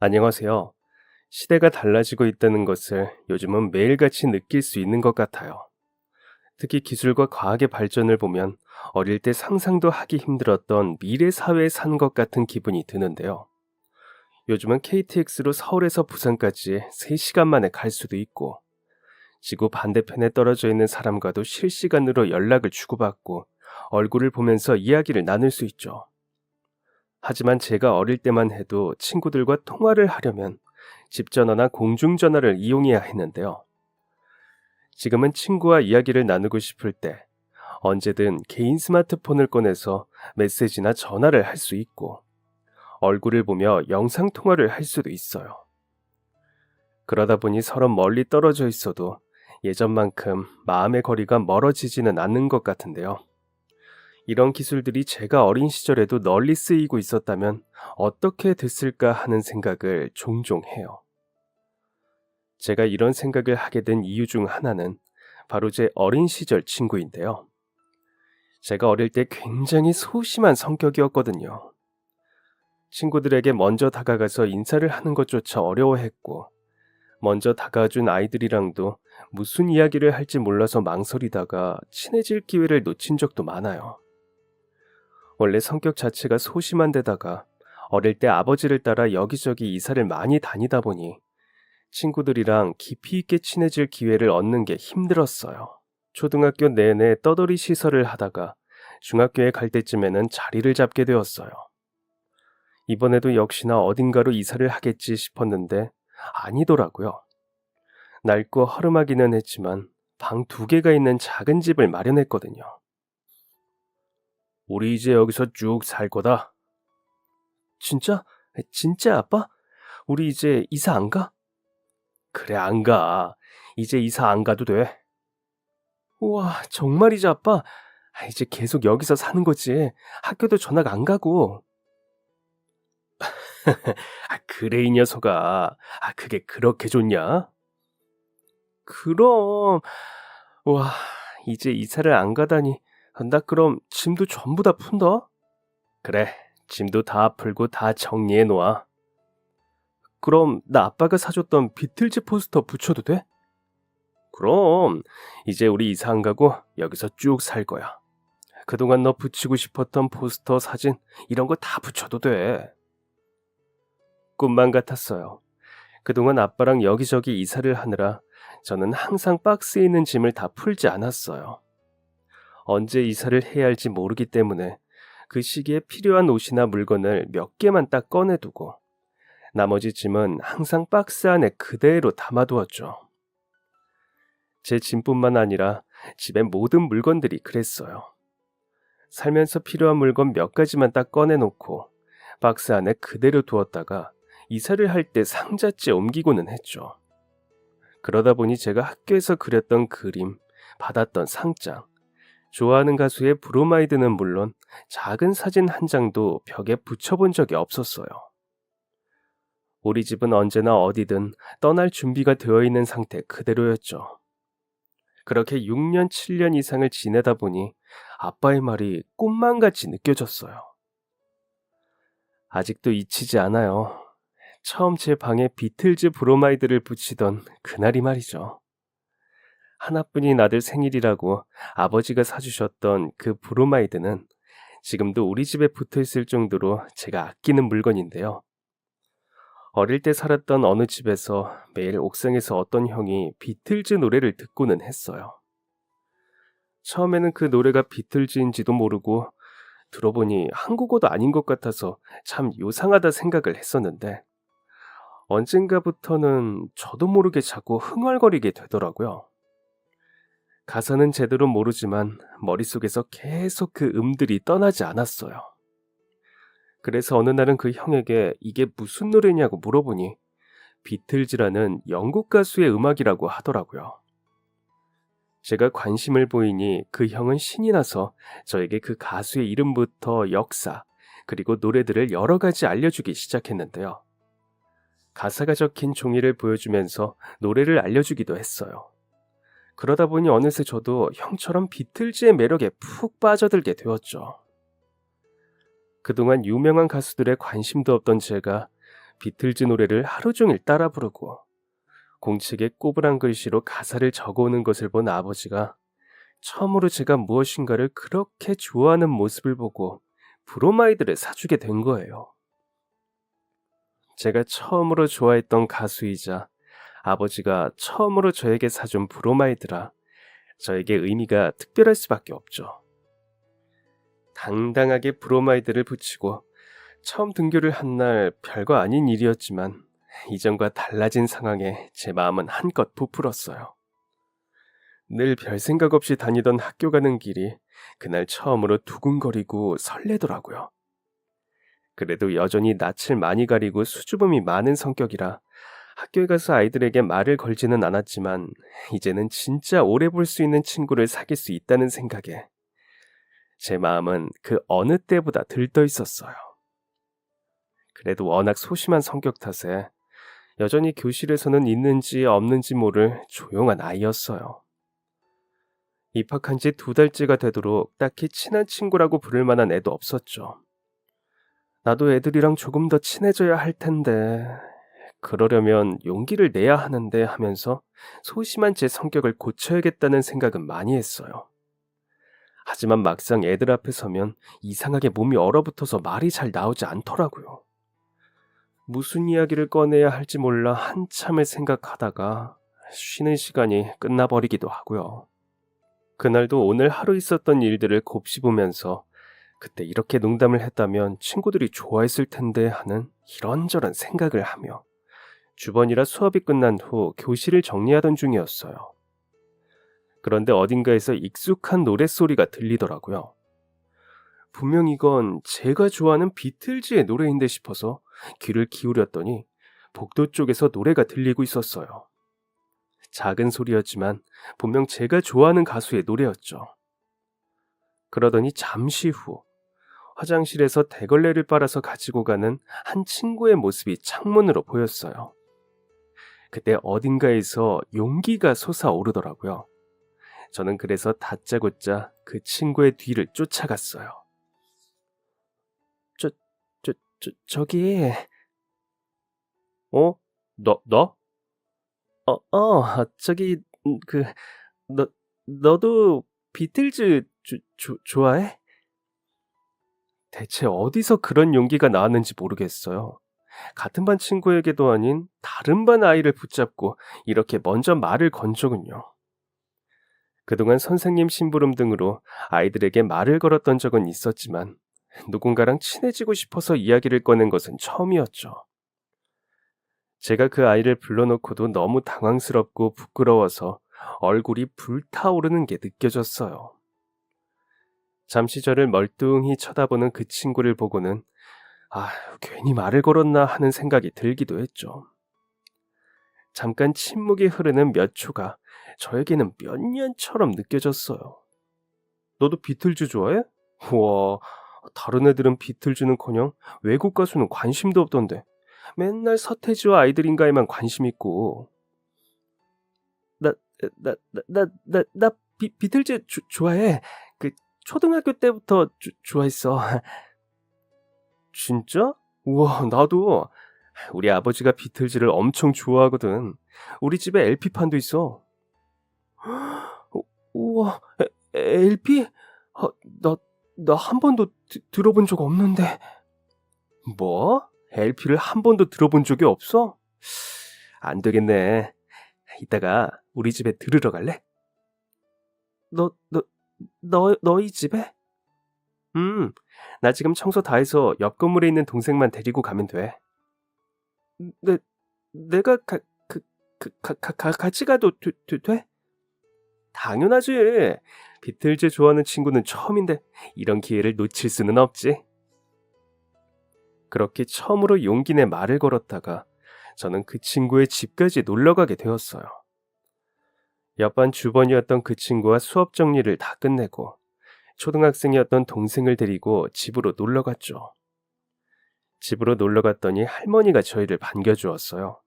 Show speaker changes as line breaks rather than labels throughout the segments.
안녕하세요. 시대가 달라지고 있다는 것을 요즘은 매일같이 느낄 수 있는 것 같아요. 특히 기술과 과학의 발전을 보면 어릴 때 상상도 하기 힘들었던 미래 사회에 산 것 같은 기분이 드는데요. 요즘은 KTX로 서울에서 부산까지 3시간 만에 갈 수도 있고, 지구 반대편에 떨어져 있는 사람과도 실시간으로 연락을 주고받고, 얼굴을 보면서 이야기를 나눌 수 있죠. 하지만 제가 어릴 때만 해도 친구들과 통화를 하려면 집 전화나 공중 전화를 이용해야 했는데요. 지금은 친구와 이야기를 나누고 싶을 때 언제든 개인 스마트폰을 꺼내서 메시지나 전화를 할 수 있고, 얼굴을 보며 영상 통화를 할 수도 있어요. 그러다 보니 서로 멀리 떨어져 있어도 예전만큼 마음의 거리가 멀어지지는 않는 것 같은데요. 이런 기술들이 제가 어린 시절에도 널리 쓰이고 있었다면 어떻게 됐을까 하는 생각을 종종 해요. 제가 이런 생각을 하게 된 이유 중 하나는 바로 제 어린 시절 친구인데요. 제가 어릴 때 굉장히 소심한 성격이었거든요. 친구들에게 먼저 다가가서 인사를 하는 것조차 어려워했고, 먼저 다가와준 아이들이랑도 무슨 이야기를 할지 몰라서 망설이다가 친해질 기회를 놓친 적도 많아요. 원래 성격 자체가 소심한 데다가 어릴 때 아버지를 따라 여기저기 이사를 많이 다니다 보니 친구들이랑 깊이 있게 친해질 기회를 얻는 게 힘들었어요. 초등학교 내내 떠돌이 시설을 하다가 중학교에 갈 때쯤에는 자리를 잡게 되었어요. 이번에도 역시나 어딘가로 이사를 하겠지 싶었는데 아니더라고요. 낡고 허름하기는 했지만 방 2개가 있는 작은 집을 마련했거든요. 우리 이제 여기서 쭉 살 거다. 진짜? 진짜 아빠? 우리 이제 이사 안 가? 그래, 안 가. 이제 이사 안 가도 돼. 우와, 정말이지 아빠? 이제 계속 여기서 사는 거지. 학교도 전학 안 가고. 그래 이 녀석아. 그게 그렇게 좋냐? 그럼. 와, 이제 이사를 안 가다니. 나 그럼 짐도 전부 다 푼다? 그래, 짐도 다 풀고 다 정리해 놓아. 그럼 나 아빠가 사줬던 비틀즈 포스터 붙여도 돼? 그럼 이제 우리 이사 안 가고 여기서 쭉 살 거야. 그동안 너 붙이고 싶었던 포스터, 사진 이런 거 다 붙여도 돼. 꿈만 같았어요. 그동안 아빠랑 여기저기 이사를 하느라 저는 항상 박스에 있는 짐을 다 풀지 않았어요. 언제 이사를 해야 할지 모르기 때문에 그 시기에 필요한 옷이나 물건을 몇 개만 딱 꺼내두고 나머지 짐은 항상 박스 안에 그대로 담아두었죠. 제 짐뿐만 아니라 집의 모든 물건들이 그랬어요. 살면서 필요한 물건 몇 가지만 딱 꺼내놓고 박스 안에 그대로 두었다가 이사를 할 때 상자째 옮기고는 했죠. 그러다 보니 제가 학교에서 그렸던 그림, 받았던 상장, 좋아하는 가수의 브로마이드는 물론 작은 사진 한 장도 벽에 붙여본 적이 없었어요. 우리 집은 언제나 어디든 떠날 준비가 되어 있는 상태 그대로였죠. 그렇게 6년, 7년 이상을 지내다 보니 아빠의 말이 꿈만 같이 느껴졌어요. 아직도 잊히지 않아요. 처음 제 방에 비틀즈 브로마이드를 붙이던 그날이 말이죠. 하나뿐인 아들 생일이라고 아버지가 사주셨던 그 브로마이드는 지금도 우리 집에 붙어 있을 정도로 제가 아끼는 물건인데요. 어릴 때 살았던 어느 집에서 매일 옥상에서 어떤 형이 비틀즈 노래를 듣고는 했어요. 처음에는 그 노래가 비틀즈인지도 모르고 들어보니 한국어도 아닌 것 같아서 참 요상하다 생각을 했었는데 언젠가부터는 저도 모르게 자꾸 흥얼거리게 되더라고요. 가사는 제대로 모르지만 머릿속에서 계속 그 음들이 떠나지 않았어요. 그래서 어느 날은 그 형에게 이게 무슨 노래냐고 물어보니 비틀즈라는 영국 가수의 음악이라고 하더라고요. 제가 관심을 보이니 그 형은 신이 나서 저에게 그 가수의 이름부터 역사, 그리고 노래들을 여러 가지 알려주기 시작했는데요. 가사가 적힌 종이를 보여주면서 노래를 알려주기도 했어요. 그러다 보니 어느새 저도 형처럼 비틀즈의 매력에 푹 빠져들게 되었죠. 그동안 유명한 가수들의 관심도 없던 제가 비틀즈 노래를 하루 종일 따라 부르고 공책에 꼬부랑 글씨로 가사를 적어오는 것을 본 아버지가 처음으로 제가 무엇인가를 그렇게 좋아하는 모습을 보고 브로마이드를 사주게 된 거예요. 제가 처음으로 좋아했던 가수이자 아버지가 처음으로 저에게 사준 브로마이드라 저에게 의미가 특별할 수밖에 없죠. 당당하게 브로마이드를 붙이고 처음 등교를 한 날 별거 아닌 일이었지만 이전과 달라진 상황에 제 마음은 한껏 부풀었어요. 늘 별 생각 없이 다니던 학교 가는 길이 그날 처음으로 두근거리고 설레더라고요. 그래도 여전히 낯을 많이 가리고 수줍음이 많은 성격이라 학교에 가서 아이들에게 말을 걸지는 않았지만 이제는 진짜 오래 볼 수 있는 친구를 사귈 수 있다는 생각에 제 마음은 그 어느 때보다 들떠 있었어요. 그래도 워낙 소심한 성격 탓에 여전히 교실에서는 있는지 없는지 모를 조용한 아이였어요. 입학한 지 2달째가 되도록 딱히 친한 친구라고 부를 만한 애도 없었죠. 나도 애들이랑 조금 더 친해져야 할 텐데 그러려면 용기를 내야 하는데 하면서 소심한 제 성격을 고쳐야겠다는 생각은 많이 했어요. 하지만 막상 애들 앞에 서면 이상하게 몸이 얼어붙어서 말이 잘 나오지 않더라고요. 무슨 이야기를 꺼내야 할지 몰라 한참을 생각하다가 쉬는 시간이 끝나버리기도 하고요. 그날도 오늘 하루 있었던 일들을 곱씹으면서 그때 이렇게 농담을 했다면 친구들이 좋아했을 텐데 하는 이런저런 생각을 하며 주번이라 수업이 끝난 후 교실을 정리하던 중이었어요. 그런데 어딘가에서 익숙한 노랫소리가 들리더라고요. 분명 이건 제가 좋아하는 비틀즈의 노래인데 싶어서 귀를 기울였더니 복도 쪽에서 노래가 들리고 있었어요. 작은 소리였지만 분명 제가 좋아하는 가수의 노래였죠. 그러더니 잠시 후 화장실에서 대걸레를 빨아서 가지고 가는 한 친구의 모습이 창문으로 보였어요. 그때 어딘가에서 용기가 솟아오르더라고요. 저는 그래서 다짜고짜 그 친구의 뒤를 쫓아갔어요. 저기, 어? 너? 저기, 그, 너, 너도 비틀즈 좋아해? 대체 어디서 그런 용기가 나왔는지 모르겠어요. 같은 반 친구에게도 아닌 다른 반 아이를 붙잡고 이렇게 먼저 말을 건 적은요. 그동안 선생님 심부름 등으로 아이들에게 말을 걸었던 적은 있었지만 누군가랑 친해지고 싶어서 이야기를 꺼낸 것은 처음이었죠. 제가 그 아이를 불러놓고도 너무 당황스럽고 부끄러워서 얼굴이 불타오르는 게 느껴졌어요. 잠시 저를 멀뚱히 쳐다보는 그 친구를 보고는 괜히 말을 걸었나 하는 생각이 들기도 했죠. 잠깐 침묵이 흐르는 몇 초가 저에게는 몇 년처럼 느껴졌어요. 너도 비틀즈 좋아해? 우와, 다른 애들은 비틀즈는커녕 외국 가수는 관심도 없던데 맨날 서태지와 아이들인가에만 관심 있고. 나 비틀즈 좋아해. 그 초등학교 때부터 좋아했어. 진짜? 우와, 나도. 우리 아버지가 비틀즈를 엄청 좋아하거든. 우리 집에 LP판도 있어. 우와, LP? 나 한 번도 들어본 적 없는데. 뭐? LP를 한 번도 들어본 적이 없어? 안 되겠네. 이따가 우리 집에 들으러 갈래? 너희 집에? 나 지금 청소 다 해서 옆 건물에 있는 동생만 데리고 가면 돼. 내가 같이 가도 돼? 당연하지. 비틀즈 좋아하는 친구는 처음인데 이런 기회를 놓칠 수는 없지. 그렇게 처음으로 용기 내 말을 걸었다가 저는 그 친구의 집까지 놀러가게 되었어요. 옆반 주번이었던 그 친구와 수업 정리를 다 끝내고 초등학생이었던 동생을 데리고 집으로 놀러갔죠. 집으로 놀러갔더니 할머니가 저희를 반겨주었어요.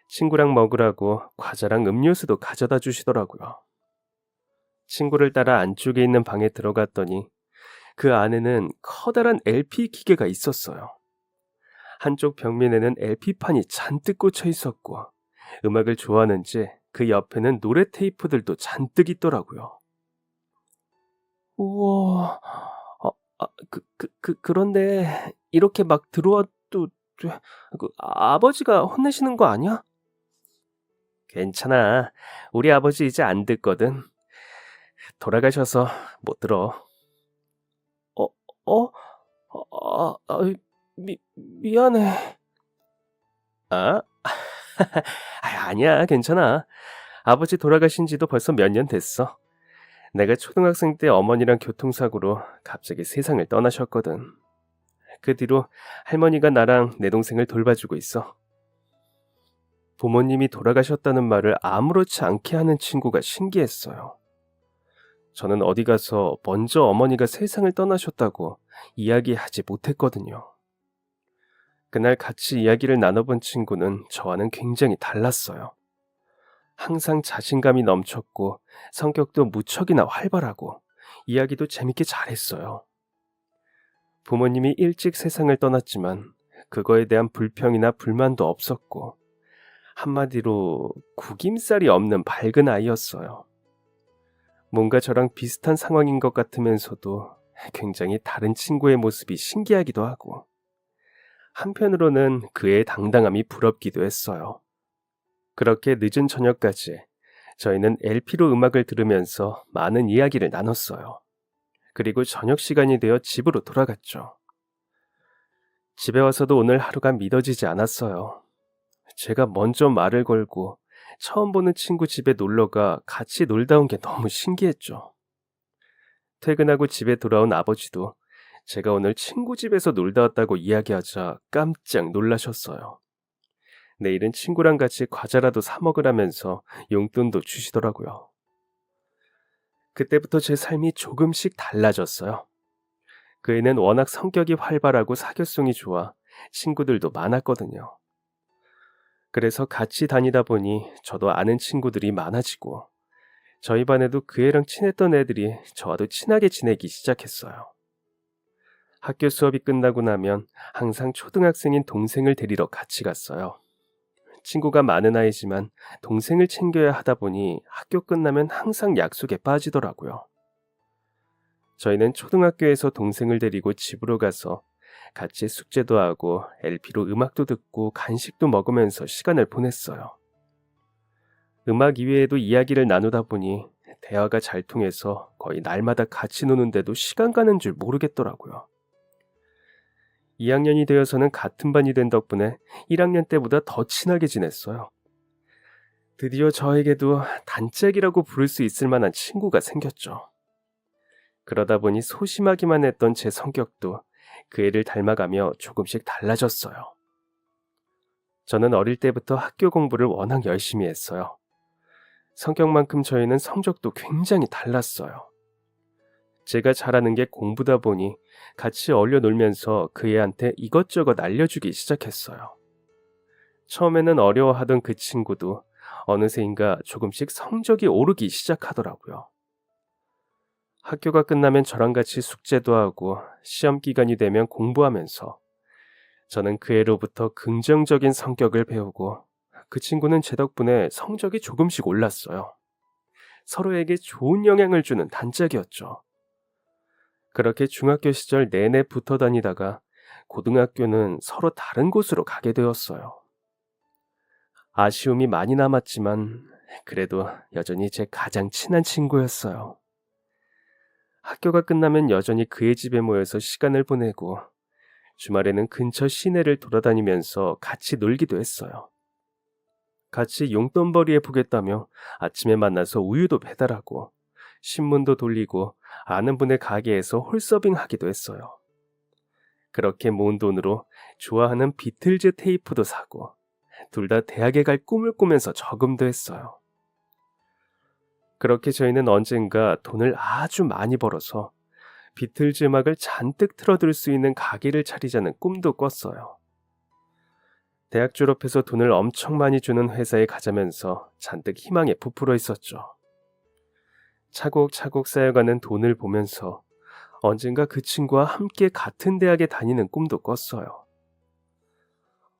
친구랑 먹으라고 과자랑 음료수도 가져다 주시더라고요. 친구를 따라 안쪽에 있는 방에 들어갔더니 그 안에는 커다란 LP 기계가 있었어요. 한쪽 벽면에는 LP판이 잔뜩 꽂혀 있었고 음악을 좋아하는지 그 옆에는 노래 테이프들도 잔뜩 있더라고요. 우와, 그런데 이렇게 막 들어와도 아버지가 혼내시는 거 아니야? 괜찮아. 우리 아버지 이제 안 듣거든. 돌아가셔서 못 들어. 어, 어? 미안해. 아? 아니야, 괜찮아. 아버지 돌아가신 지도 벌써 몇 년 됐어. 내가 초등학생 때 어머니랑 교통사고로 갑자기 세상을 떠나셨거든. 그 뒤로 할머니가 나랑 내 동생을 돌봐주고 있어. 부모님이 돌아가셨다는 말을 아무렇지 않게 하는 친구가 신기했어요. 저는 어디 가서 먼저 어머니가 세상을 떠나셨다고 이야기하지 못했거든요. 그날 같이 이야기를 나눠본 친구는 저와는 굉장히 달랐어요. 항상 자신감이 넘쳤고 성격도 무척이나 활발하고 이야기도 재밌게 잘했어요. 부모님이 일찍 세상을 떠났지만 그거에 대한 불평이나 불만도 없었고 한마디로 구김살이 없는 밝은 아이였어요. 뭔가 저랑 비슷한 상황인 것 같으면서도 굉장히 다른 친구의 모습이 신기하기도 하고 한편으로는 그의 당당함이 부럽기도 했어요. 그렇게 늦은 저녁까지 저희는 LP로 음악을 들으면서 많은 이야기를 나눴어요. 그리고 저녁 시간이 되어 집으로 돌아갔죠. 집에 와서도 오늘 하루가 믿어지지 않았어요. 제가 먼저 말을 걸고 처음 보는 친구 집에 놀러가 같이 놀다 온 게 너무 신기했죠. 퇴근하고 집에 돌아온 아버지도 제가 오늘 친구 집에서 놀다 왔다고 이야기하자 깜짝 놀라셨어요. 내일은 친구랑 같이 과자라도 사 먹으라면서 용돈도 주시더라고요. 그때부터 제 삶이 조금씩 달라졌어요. 그 애는 워낙 성격이 활발하고 사교성이 좋아 친구들도 많았거든요. 그래서 같이 다니다 보니 저도 아는 친구들이 많아지고 저희 반에도 그 애랑 친했던 애들이 저와도 친하게 지내기 시작했어요. 학교 수업이 끝나고 나면 항상 초등학생인 동생을 데리러 같이 갔어요. 친구가 많은 아이지만 동생을 챙겨야 하다 보니 학교 끝나면 항상 약속에 빠지더라고요. 저희는 초등학교에서 동생을 데리고 집으로 가서 같이 숙제도 하고 LP로 음악도 듣고 간식도 먹으면서 시간을 보냈어요. 음악 이외에도 이야기를 나누다 보니 대화가 잘 통해서 거의 날마다 같이 노는데도 시간 가는 줄 모르겠더라고요. 2학년이 되어서는 같은 반이 된 덕분에 1학년 때보다 더 친하게 지냈어요. 드디어 저에게도 단짝이라고 부를 수 있을 만한 친구가 생겼죠. 그러다 보니 소심하기만 했던 제 성격도 그 애를 닮아가며 조금씩 달라졌어요. 저는 어릴 때부터 학교 공부를 워낙 열심히 했어요. 성격만큼 저희는 성적도 굉장히 달랐어요. 제가 잘하는 게 공부다 보니 같이 어울려 놀면서 그 애한테 이것저것 알려주기 시작했어요. 처음에는 어려워하던 그 친구도 어느새인가 조금씩 성적이 오르기 시작하더라고요. 학교가 끝나면 저랑 같이 숙제도 하고 시험 기간이 되면 공부하면서 저는 그 애로부터 긍정적인 성격을 배우고 그 친구는 제 덕분에 성적이 조금씩 올랐어요. 서로에게 좋은 영향을 주는 단짝이었죠. 그렇게 중학교 시절 내내 붙어 다니다가 고등학교는 서로 다른 곳으로 가게 되었어요. 아쉬움이 많이 남았지만 그래도 여전히 제 가장 친한 친구였어요. 학교가 끝나면 여전히 그의 집에 모여서 시간을 보내고 주말에는 근처 시내를 돌아다니면서 같이 놀기도 했어요. 같이 용돈벌이해 보겠다며 아침에 만나서 우유도 배달하고 신문도 돌리고 아는 분의 가게에서 홀서빙 하기도 했어요. 그렇게 모은 돈으로 좋아하는 비틀즈 테이프도 사고 둘 다 대학에 갈 꿈을 꾸면서 저금도 했어요. 그렇게 저희는 언젠가 돈을 아주 많이 벌어서 비틀즈 음악을 잔뜩 틀어둘 수 있는 가게를 차리자는 꿈도 꿨어요. 대학 졸업해서 돈을 엄청 많이 주는 회사에 가자면서 잔뜩 희망에 부풀어 있었죠. 차곡차곡 쌓여가는 돈을 보면서 언젠가 그 친구와 함께 같은 대학에 다니는 꿈도 꿨어요.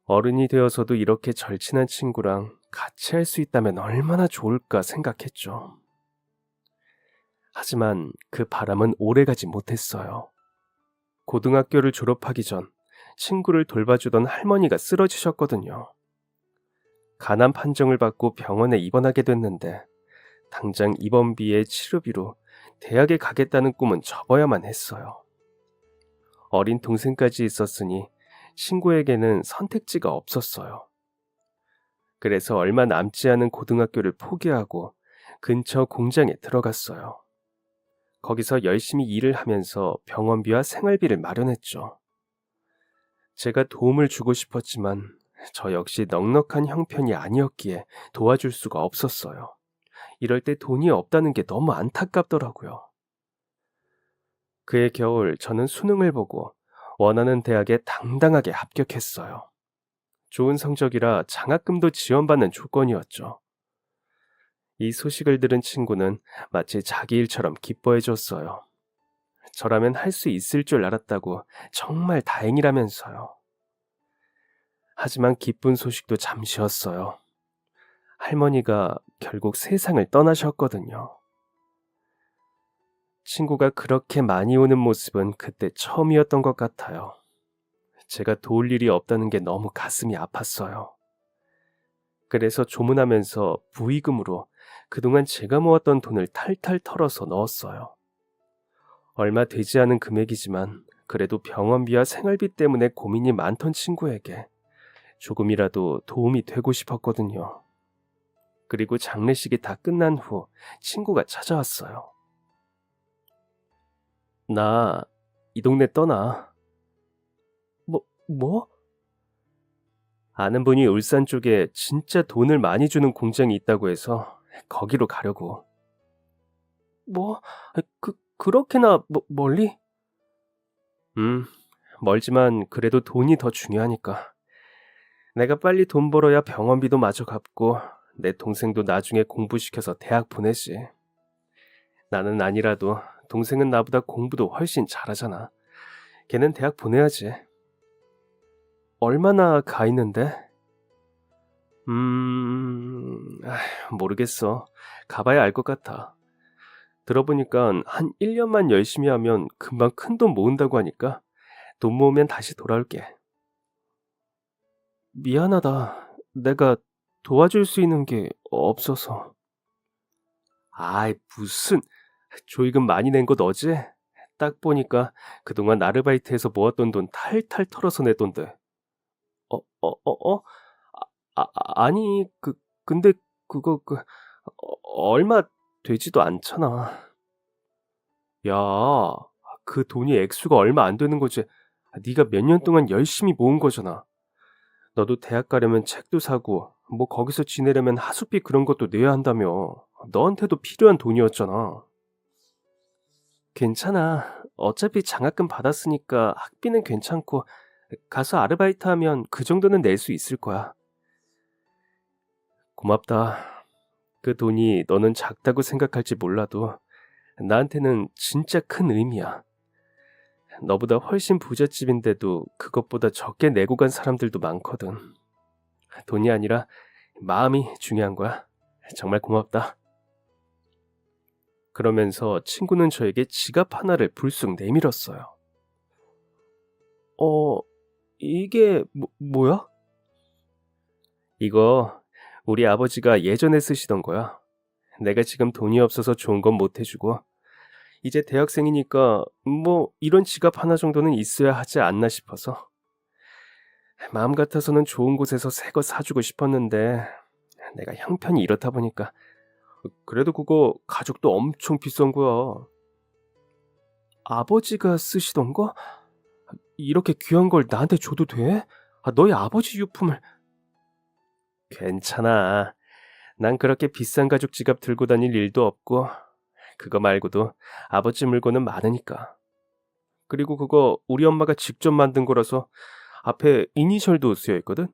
어른이 되어서도 이렇게 절친한 친구랑 같이 할 수 있다면 얼마나 좋을까 생각했죠. 하지만 그 바람은 오래가지 못했어요. 고등학교를 졸업하기 전 친구를 돌봐주던 할머니가 쓰러지셨거든요. 간암 판정을 받고 병원에 입원하게 됐는데 당장 입원비에 치료비로 대학에 가겠다는 꿈은 접어야만 했어요. 어린 동생까지 있었으니 친구에게는 선택지가 없었어요. 그래서 얼마 남지 않은 고등학교를 포기하고 근처 공장에 들어갔어요. 거기서 열심히 일을 하면서 병원비와 생활비를 마련했죠. 제가 도움을 주고 싶었지만 저 역시 넉넉한 형편이 아니었기에 도와줄 수가 없었어요. 이럴 때 돈이 없다는 게 너무 안타깝더라고요. 그해 겨울 저는 수능을 보고 원하는 대학에 당당하게 합격했어요. 좋은 성적이라 장학금도 지원받는 조건이었죠. 이 소식을 들은 친구는 마치 자기 일처럼 기뻐해 줬어요. 저라면 할 수 있을 줄 알았다고 정말 다행이라면서요. 하지만 기쁜 소식도 잠시였어요. 할머니가 결국 세상을 떠나셨거든요. 친구가 그렇게 많이 우는 모습은 그때 처음이었던 것 같아요. 제가 도울 일이 없다는 게 너무 가슴이 아팠어요. 그래서 조문하면서 부의금으로 그동안 제가 모았던 돈을 탈탈 털어서 넣었어요. 얼마 되지 않은 금액이지만 그래도 병원비와 생활비 때문에 고민이 많던 친구에게 조금이라도 도움이 되고 싶었거든요. 그리고 장례식이 다 끝난 후 친구가 찾아왔어요. 나 이 동네 떠나. 뭐? 아는 분이 울산 쪽에 진짜 돈을 많이 주는 공장이 있다고 해서 거기로 가려고. 뭐? 그렇게나 멀리? 음, 멀지만 그래도 돈이 더 중요하니까. 내가 빨리 돈 벌어야 병원비도 마저 갚고 내 동생도 나중에 공부시켜서 대학 보내지. 나는 아니라도 동생은 나보다 공부도 훨씬 잘하잖아. 걔는 대학 보내야지. 얼마나 가 있는데? 모르겠어. 가봐야 알 것 같아. 들어보니까 한 1년만 열심히 하면 금방 큰 돈 모은다고 하니까 돈 모으면 다시 돌아올게. 미안하다. 내가 도와줄 수 있는 게 없어서. 아이, 무슨. 조이금 많이 낸 거 너지? 딱 보니까 그동안 아르바이트해서 모았던 돈 탈탈 털어서 냈던데. 어? 아니, 근데 그거, 얼마 되지도 않잖아. 야, 그 돈이 액수가 얼마 안 되는 거지. 네가 몇 년 동안 열심히 모은 거잖아. 너도 대학 가려면 책도 사고, 뭐 거기서 지내려면 하숙비 그런 것도 내야 한다며. 너한테도 필요한 돈이었잖아. 괜찮아. 어차피 장학금 받았으니까 학비는 괜찮고, 가서 아르바이트 하면 그 정도는 낼 수 있을 거야. 고맙다. 그 돈이 너는 작다고 생각할지 몰라도 나한테는 진짜 큰 의미야. 너보다 훨씬 부잣집인데도 그것보다 적게 내고 간 사람들도 많거든. 돈이 아니라 마음이 중요한 거야. 정말 고맙다. 그러면서 친구는 저에게 지갑 하나를 불쑥 내밀었어요. 이게 뭐야? 이거 우리 아버지가 예전에 쓰시던 거야. 내가 지금 돈이 없어서 좋은 건 못 해주고 이제 대학생이니까 뭐 이런 지갑 하나 정도는 있어야 하지 않나 싶어서. 마음 같아서는 좋은 곳에서 새 거 사주고 싶었는데 내가 형편이 이렇다 보니까. 그래도 그거 가죽도 엄청 비싼 거야. 아버지가 쓰시던 거? 이렇게 귀한 걸 나한테 줘도 돼? 너희 아버지 유품을. 괜찮아. 난 그렇게 비싼 가죽 지갑 들고 다닐 일도 없고 그거 말고도 아버지 물건은 많으니까. 그리고 그거 우리 엄마가 직접 만든 거라서 앞에 이니셜도 쓰여 있거든.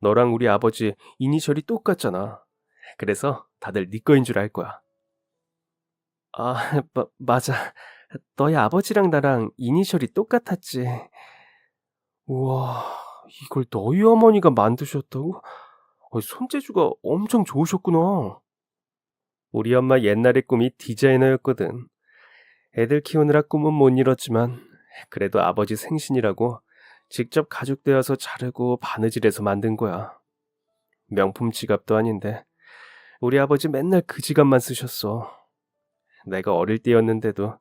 너랑 우리 아버지 이니셜이 똑같잖아. 그래서 다들 네 거인 줄 알 거야. 맞아. 너희 아버지랑 나랑 이니셜이 똑같았지. 우와, 이걸 너희 어머니가 만드셨다고? 손재주가 엄청 좋으셨구나. 우리 엄마 옛날의 꿈이 디자이너였거든. 애들 키우느라 꿈은 못 이뤘지만 그래도 아버지 생신이라고 직접 가죽되어서 자르고 바느질해서 만든 거야. 명품 지갑도 아닌데 우리 아버지 맨날 그 지갑만 쓰셨어. 내가 어릴 때였는데도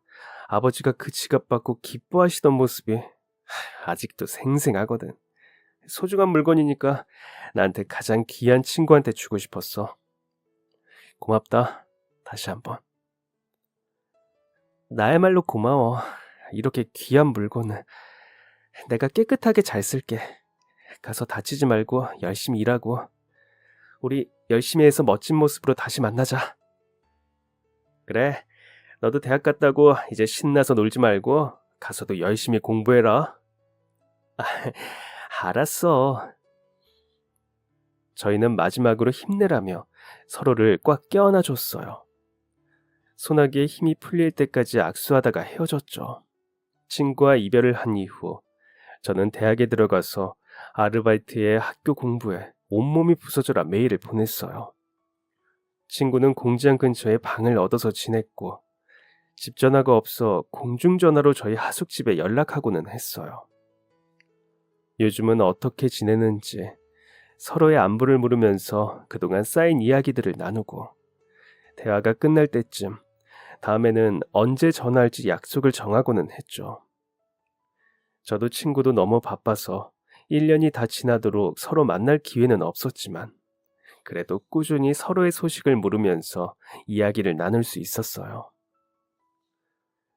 아버지가 그 지갑 받고 기뻐하시던 모습이 아직도 생생하거든. 소중한 물건이니까 나한테 가장 귀한 친구한테 주고 싶었어. 고맙다. 다시 한번. 나야말로 고마워. 이렇게 귀한 물건을 내가 깨끗하게 잘 쓸게. 가서 다치지 말고 열심히 일하고 우리 열심히 해서 멋진 모습으로 다시 만나자. 그래, 너도 대학 갔다고 이제 신나서 놀지 말고 가서도 열심히 공부해라. 알았어. 저희는 마지막으로 힘내라며 서로를 꽉 껴안아줬어요. 소나기에 힘이 풀릴 때까지 악수하다가 헤어졌죠. 친구와 이별을 한 이후 저는 대학에 들어가서 아르바이트에 학교 공부에 온몸이 부서져라 매일을 보냈어요. 친구는 공장 근처에 방을 얻어서 지냈고 집 전화가 없어 공중전화로 저희 하숙집에 연락하고는 했어요. 요즘은 어떻게 지내는지 서로의 안부를 물으면서 그동안 쌓인 이야기들을 나누고 대화가 끝날 때쯤 다음에는 언제 전화할지 약속을 정하고는 했죠. 저도 친구도 너무 바빠서 1년이 다 지나도록 서로 만날 기회는 없었지만 그래도 꾸준히 서로의 소식을 물으면서 이야기를 나눌 수 있었어요.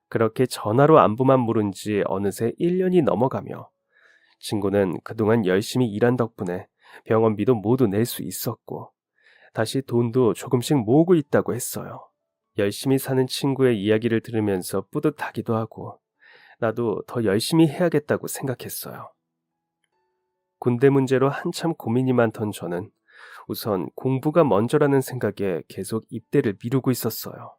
그렇게 전화로 안부만 물은 지 어느새 1년이 넘어가며 친구는 그동안 열심히 일한 덕분에 병원비도 모두 낼 수 있었고 다시 돈도 조금씩 모으고 있다고 했어요. 열심히 사는 친구의 이야기를 들으면서 뿌듯하기도 하고 나도 더 열심히 해야겠다고 생각했어요. 군대 문제로 한참 고민이 많던 저는 우선 공부가 먼저라는 생각에 계속 입대를 미루고 있었어요.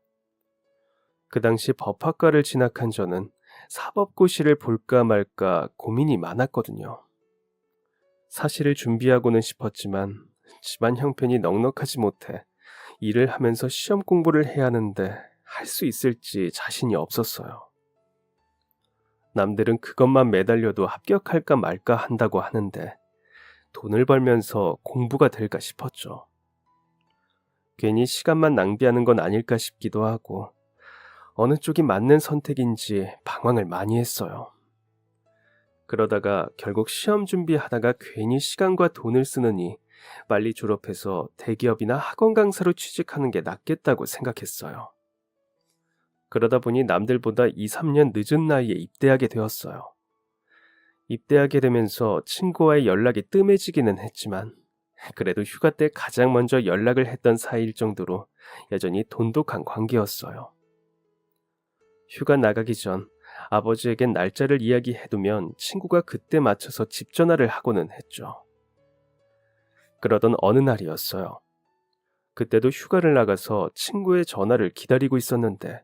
그 당시 법학과를 진학한 저는 사법고시를 볼까 말까 고민이 많았거든요. 사실을 준비하고는 싶었지만 집안 형편이 넉넉하지 못해 일을 하면서 시험 공부를 해야 하는데 할 수 있을지 자신이 없었어요. 남들은 그것만 매달려도 합격할까 말까 한다고 하는데 돈을 벌면서 공부가 될까 싶었죠. 괜히 시간만 낭비하는 건 아닐까 싶기도 하고 어느 쪽이 맞는 선택인지 방황을 많이 했어요. 그러다가 결국 시험 준비하다가 괜히 시간과 돈을 쓰느니 빨리 졸업해서 대기업이나 학원 강사로 취직하는 게 낫겠다고 생각했어요. 그러다 보니 남들보다 2, 3년 늦은 나이에 입대하게 되었어요. 입대하게 되면서 친구와의 연락이 뜸해지기는 했지만 그래도 휴가 때 가장 먼저 연락을 했던 사이일 정도로 여전히 돈독한 관계였어요. 휴가 나가기 전 아버지에겐 날짜를 이야기해두면 친구가 그때 맞춰서 집 전화를 하고는 했죠. 그러던 어느 날이었어요. 그때도 휴가를 나가서 친구의 전화를 기다리고 있었는데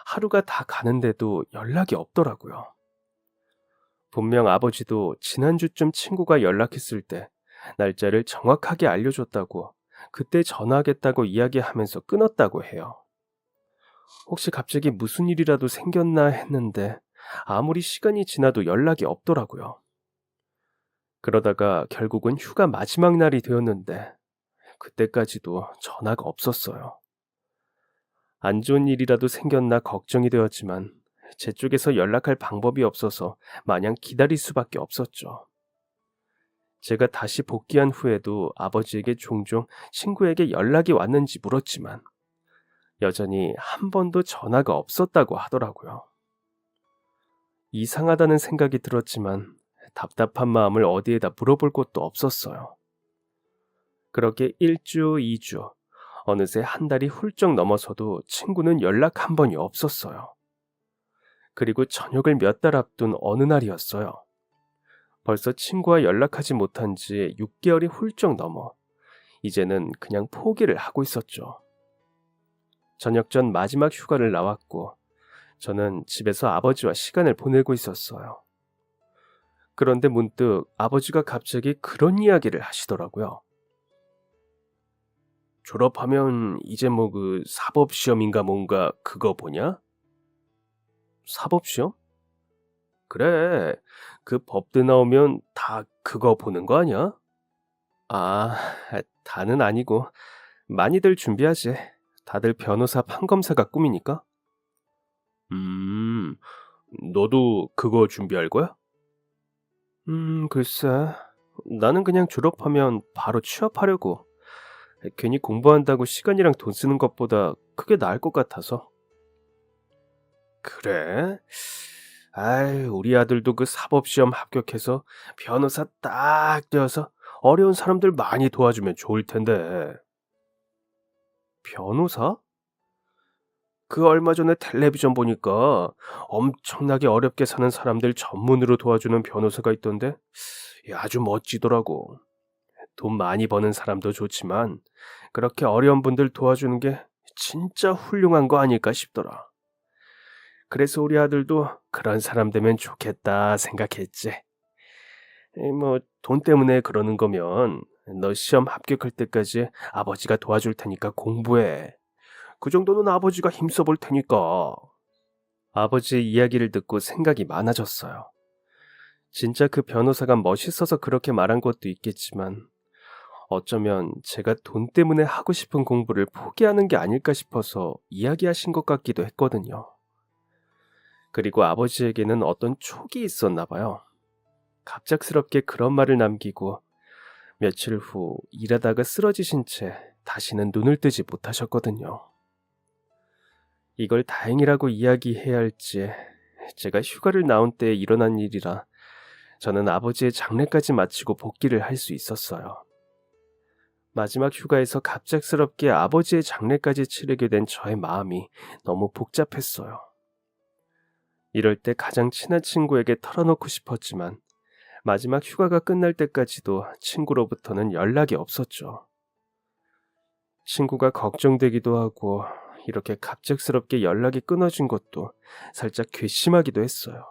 하루가 다 가는데도 연락이 없더라고요. 분명 아버지도 지난주쯤 친구가 연락했을 때 날짜를 정확하게 알려줬다고 그때 전화하겠다고 이야기하면서 끊었다고 해요. 혹시 갑자기 무슨 일이라도 생겼나 했는데 아무리 시간이 지나도 연락이 없더라고요. 그러다가 결국은 휴가 마지막 날이 되었는데 그때까지도 전화가 없었어요. 안 좋은 일이라도 생겼나 걱정이 되었지만 제 쪽에서 연락할 방법이 없어서 마냥 기다릴 수밖에 없었죠. 제가 다시 복귀한 후에도 아버지에게 종종 친구에게 연락이 왔는지 물었지만 여전히 한 번도 전화가 없었다고 하더라고요. 이상하다는 생각이 들었지만 답답한 마음을 어디에다 물어볼 곳도 없었어요. 그렇게 1주, 2주, 어느새 한 달이 훌쩍 넘어서도 친구는 연락 한 번이 없었어요. 그리고 저녁을 몇 달 앞둔 어느 날이었어요. 벌써 친구와 연락하지 못한 지 6개월이 훌쩍 넘어 이제는 그냥 포기를 하고 있었죠. 저녁 전 마지막 휴가를 나왔고 저는 집에서 아버지와 시간을 보내고 있었어요. 그런데 문득 아버지가 갑자기 그런 이야기를 하시더라고요. 졸업하면 이제 뭐 그 사법시험인가 뭔가 그거 보냐? 사법시험? 그래. 그 법대 나오면 다 그거 보는 거 아니야? 아, 다는 아니고 많이들 준비하지. 다들 변호사 판검사가 꿈이니까. 음, 너도 그거 준비할 거야? 글쎄. 나는 그냥 졸업하면 바로 취업하려고. 괜히 공부한다고 시간이랑 돈 쓰는 것보다 그게 나을 것 같아서. 그래? 아이, 우리 아들도 그 사법시험 합격해서 변호사 딱 되어서 어려운 사람들 많이 도와주면 좋을 텐데. 변호사? 그 얼마 전에 텔레비전 보니까 엄청나게 어렵게 사는 사람들 전문으로 도와주는 변호사가 있던데 아주 멋지더라고. 돈 많이 버는 사람도 좋지만 그렇게 어려운 분들 도와주는 게 진짜 훌륭한 거 아닐까 싶더라. 그래서 우리 아들도 그런 사람 되면 좋겠다 생각했지. 뭐 돈 때문에 그러는 거면 너 시험 합격할 때까지 아버지가 도와줄 테니까 공부해. 그 정도는 아버지가 힘써 볼 테니까. 아버지의 이야기를 듣고 생각이 많아졌어요. 진짜 그 변호사가 멋있어서 그렇게 말한 것도 있겠지만 어쩌면 제가 돈 때문에 하고 싶은 공부를 포기하는 게 아닐까 싶어서 이야기하신 것 같기도 했거든요. 그리고 아버지에게는 어떤 촉이 있었나 봐요. 갑작스럽게 그런 말을 남기고 며칠 후 일하다가 쓰러지신 채 다시는 눈을 뜨지 못하셨거든요. 이걸 다행이라고 이야기해야 할지 제가 휴가를 나온 때에 일어난 일이라 저는 아버지의 장례까지 마치고 복귀를 할 수 있었어요. 마지막 휴가에서 갑작스럽게 아버지의 장례까지 치르게 된 저의 마음이 너무 복잡했어요. 이럴 때 가장 친한 친구에게 털어놓고 싶었지만 마지막 휴가가 끝날 때까지도 친구로부터는 연락이 없었죠. 친구가 걱정되기도 하고 이렇게 갑작스럽게 연락이 끊어진 것도 살짝 괘씸하기도 했어요.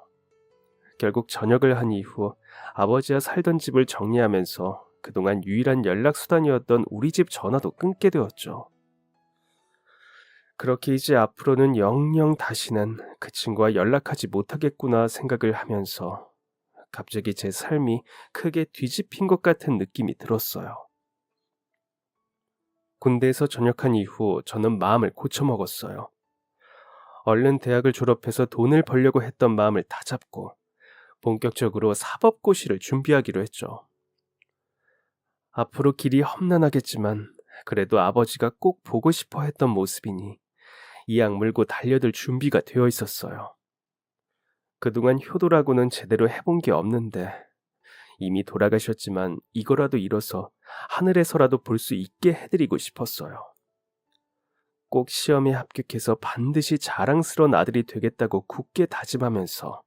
결국 저녁을 한 이후 아버지와 살던 집을 정리하면서 그동안 유일한 연락수단이었던 우리 집 전화도 끊게 되었죠. 그렇게 이제 앞으로는 영영 다시는 그 친구와 연락하지 못하겠구나 생각을 하면서 갑자기 제 삶이 크게 뒤집힌 것 같은 느낌이 들었어요. 군대에서 전역한 이후 저는 마음을 고쳐먹었어요. 얼른 대학을 졸업해서 돈을 벌려고 했던 마음을 다잡고 본격적으로 사법고시를 준비하기로 했죠. 앞으로 길이 험난하겠지만 그래도 아버지가 꼭 보고 싶어 했던 모습이니 이 악물고 달려들 준비가 되어 있었어요. 그동안 효도라고는 제대로 해본 게 없는데 이미 돌아가셨지만 이거라도 이뤄서 하늘에서라도 볼 수 있게 해드리고 싶었어요. 꼭 시험에 합격해서 반드시 자랑스러운 아들이 되겠다고 굳게 다짐하면서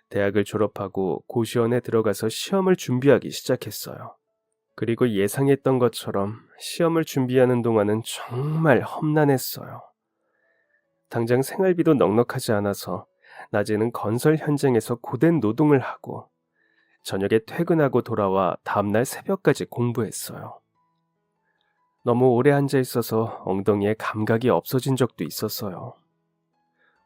대학을 졸업하고 고시원에 들어가서 시험을 준비하기 시작했어요. 그리고 예상했던 것처럼 시험을 준비하는 동안은 정말 험난했어요. 당장 생활비도 넉넉하지 않아서 낮에는 건설 현장에서 고된 노동을 하고 저녁에 퇴근하고 돌아와 다음날 새벽까지 공부했어요. 너무 오래 앉아 있어서 엉덩이에 감각이 없어진 적도 있었어요.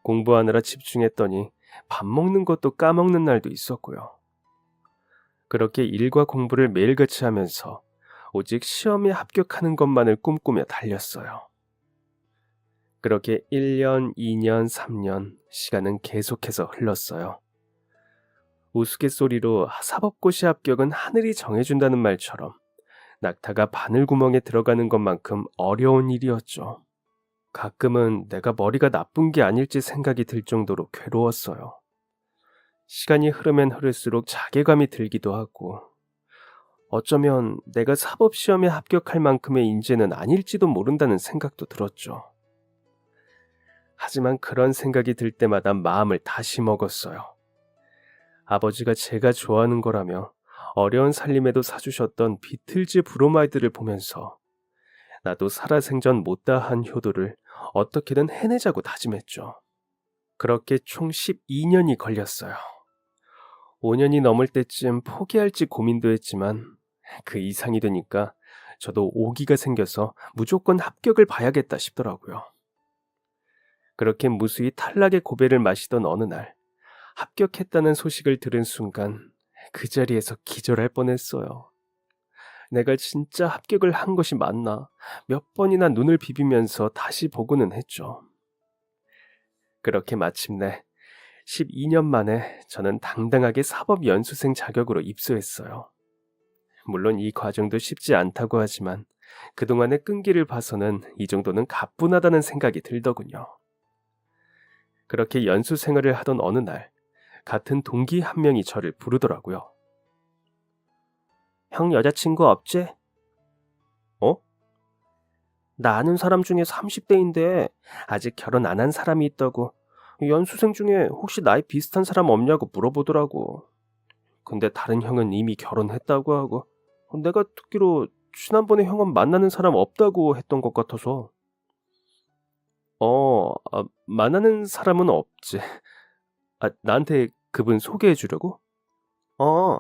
공부하느라 집중했더니 밥 먹는 것도 까먹는 날도 있었고요. 그렇게 일과 공부를 매일같이 하면서 오직 시험에 합격하는 것만을 꿈꾸며 달렸어요. 그렇게 1년, 2년, 3년 시간은 계속해서 흘렀어요. 우스갯소리로 사법고시 합격은 하늘이 정해준다는 말처럼 낙타가 바늘구멍에 들어가는 것만큼 어려운 일이었죠. 가끔은 내가 머리가 나쁜 게 아닐지 생각이 들 정도로 괴로웠어요. 시간이 흐르면 흐를수록 자괴감이 들기도 하고 어쩌면 내가 사법시험에 합격할 만큼의 인재는 아닐지도 모른다는 생각도 들었죠. 하지만 그런 생각이 들 때마다 마음을 다시 먹었어요. 아버지가 제가 좋아하는 거라며 어려운 살림에도 사주셨던 비틀즈 브로마이드를 보면서 나도 살아생전 못다한 효도를 어떻게든 해내자고 다짐했죠. 그렇게 총 12년이 걸렸어요. 5년이 넘을 때쯤 포기할지 고민도 했지만 그 이상이 되니까 저도 오기가 생겨서 무조건 합격을 봐야겠다 싶더라고요. 그렇게 무수히 탈락의 고배를 마시던 어느 날 합격했다는 소식을 들은 순간 그 자리에서 기절할 뻔했어요. 내가 진짜 합격을 한 것이 맞나? 몇 번이나 눈을 비비면서 다시 보고는 했죠. 그렇게 마침내 12년 만에 저는 당당하게 사법연수생 자격으로 입소했어요. 물론 이 과정도 쉽지 않다고 하지만 그동안의 끈기를 봐서는 이 정도는 가뿐하다는 생각이 들더군요. 그렇게 연수 생활을 하던 어느 날 같은 동기 한 명이 저를 부르더라고요. 형 여자친구 없지? 어? 나 아는 사람 중에 30대인데 아직 결혼 안 한 사람이 있다고. 연수생 중에 혹시 나이 비슷한 사람 없냐고 물어보더라고. 근데 다른 형은 이미 결혼했다고 하고 내가 듣기로 지난번에 형은 만나는 사람 없다고 했던 것 같아서. 만나는 사람은 없지. 나한테 그분 소개해 주려고? 어,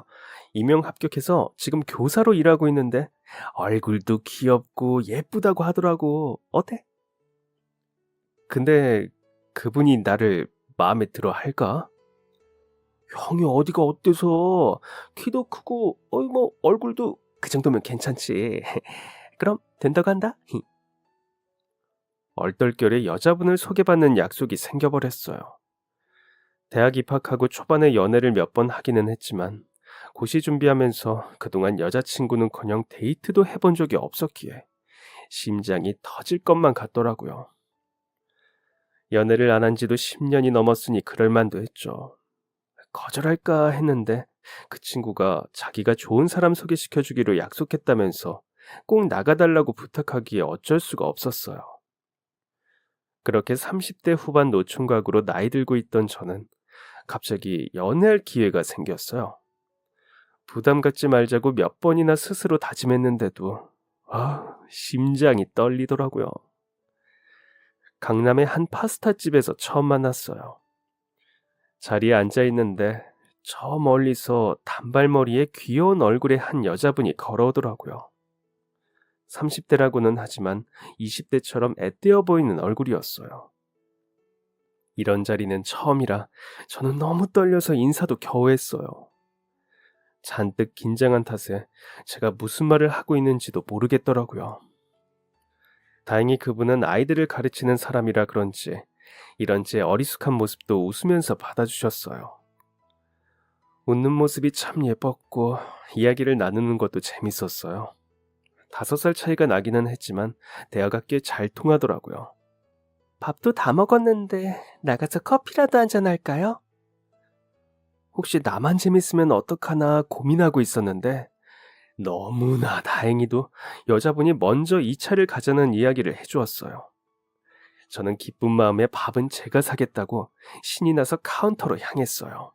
임용 합격해서 지금 교사로 일하고 있는데 얼굴도 귀엽고 예쁘다고 하더라고. 어때? 근데 그분이 나를 마음에 들어 할까? 형이 어디가 어때서 키도 크고 뭐 얼굴도 그 정도면 괜찮지. 그럼 된다고 한다? 얼떨결에 여자분을 소개받는 약속이 생겨버렸어요. 대학 입학하고 초반에 연애를 몇 번 하기는 했지만 고시 준비하면서 그동안 여자친구는커녕 데이트도 해본 적이 없었기에 심장이 터질 것만 같더라고요. 연애를 안 한 지도 10년이 넘었으니 그럴만도 했죠. 거절할까 했는데 그 친구가 자기가 좋은 사람 소개시켜주기로 약속했다면서 꼭 나가달라고 부탁하기에 어쩔 수가 없었어요. 그렇게 30대 후반 노총각으로 나이 들고 있던 저는 갑자기 연애할 기회가 생겼어요. 부담 갖지 말자고 몇 번이나 스스로 다짐했는데도 심장이 떨리더라고요. 강남의 한 파스타집에서 처음 만났어요. 자리에 앉아 있는데 저 멀리서 단발머리에 귀여운 얼굴의 한 여자분이 걸어오더라고요. 30대라고는 하지만 20대처럼 앳되어 보이는 얼굴이었어요. 이런 자리는 처음이라 저는 너무 떨려서 인사도 겨우 했어요. 잔뜩 긴장한 탓에 제가 무슨 말을 하고 있는지도 모르겠더라고요. 다행히 그분은 아이들을 가르치는 사람이라 그런지 이런 제 어리숙한 모습도 웃으면서 받아주셨어요. 웃는 모습이 참 예뻤고 이야기를 나누는 것도 재밌었어요. 5살 차이가 나기는 했지만 대화가 꽤 잘 통하더라고요. 밥도 다 먹었는데 나가서 커피라도 한잔 할까요? 혹시 나만 재밌으면 어떡하나 고민하고 있었는데 너무나 다행히도 여자분이 먼저 이 차를 가자는 이야기를 해주었어요. 저는 기쁜 마음에 밥은 제가 사겠다고 신이 나서 카운터로 향했어요.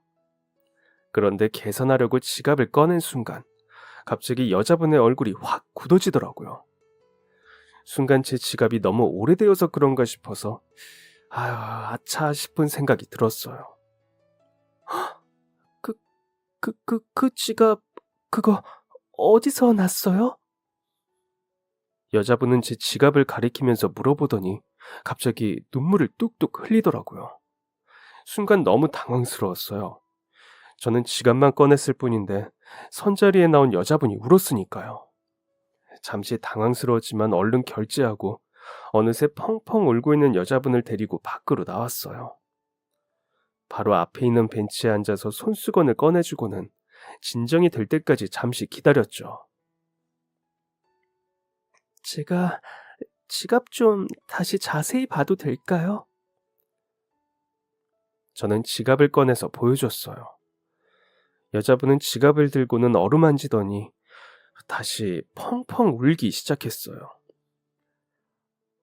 그런데 계산하려고 지갑을 꺼낸 순간 갑자기 여자분의 얼굴이 확 굳어지더라고요. 순간 제 지갑이 너무 오래되어서 그런가 싶어서 아차 싶은 생각이 들었어요. 그 지갑 그거 어디서 났어요? 여자분은 제 지갑을 가리키면서 물어보더니 갑자기 눈물을 뚝뚝 흘리더라고요. 순간 너무 당황스러웠어요. 저는 지갑만 꺼냈을 뿐인데 선자리에 나온 여자분이 울었으니까요. 잠시 당황스러웠지만 얼른 결제하고 어느새 펑펑 울고 있는 여자분을 데리고 밖으로 나왔어요. 바로 앞에 있는 벤치에 앉아서 손수건을 꺼내주고는 진정이 될 때까지 잠시 기다렸죠. 제가 지갑 좀 다시 자세히 봐도 될까요? 저는 지갑을 꺼내서 보여줬어요. 여자분은 지갑을 들고는 어루만지더니 다시 펑펑 울기 시작했어요.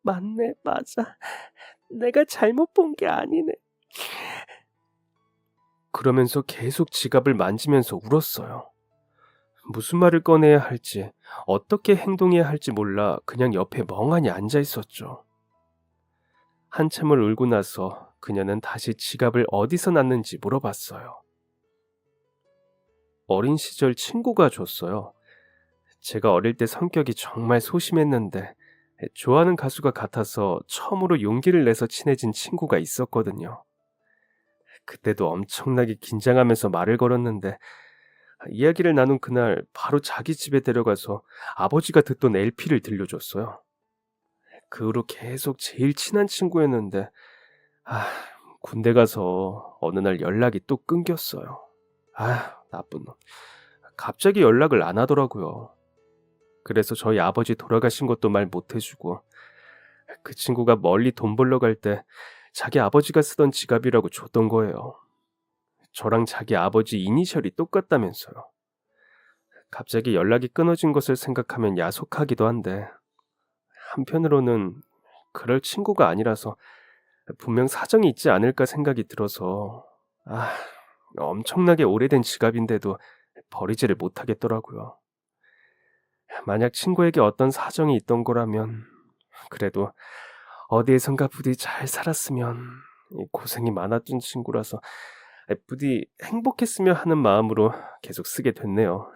맞네, 맞아. 내가 잘못 본 게 아니네. 그러면서 계속 지갑을 만지면서 울었어요. 무슨 말을 꺼내야 할지, 어떻게 행동해야 할지 몰라 그냥 옆에 멍하니 앉아 있었죠. 한참을 울고 나서 그녀는 다시 지갑을 어디서 났는지 물어봤어요. 어린 시절 친구가 줬어요. 제가 어릴 때 성격이 정말 소심했는데 좋아하는 가수가 같아서 처음으로 용기를 내서 친해진 친구가 있었거든요. 그때도 엄청나게 긴장하면서 말을 걸었는데 이야기를 나눈 그날 바로 자기 집에 데려가서 아버지가 듣던 LP를 들려줬어요. 그 후로 계속 제일 친한 친구였는데 아, 군대 가서 어느 날 연락이 또 끊겼어요. 나쁜 놈. 갑자기 연락을 안 하더라고요. 그래서 저희 아버지 돌아가신 것도 말 못 해주고 그 친구가 멀리 돈 벌러 갈 때 자기 아버지가 쓰던 지갑이라고 줬던 거예요. 저랑 자기 아버지 이니셜이 똑같다면서요. 갑자기 연락이 끊어진 것을 생각하면 야속하기도 한데 한편으로는 그럴 친구가 아니라서 분명 사정이 있지 않을까 생각이 들어서 엄청나게 오래된 지갑인데도 버리지를 못하겠더라고요. 만약 친구에게 어떤 사정이 있던 거라면 그래도 어디에선가 부디 잘 살았으면 고생이 많았던 친구라서 부디 행복했으면 하는 마음으로 계속 쓰게 됐네요.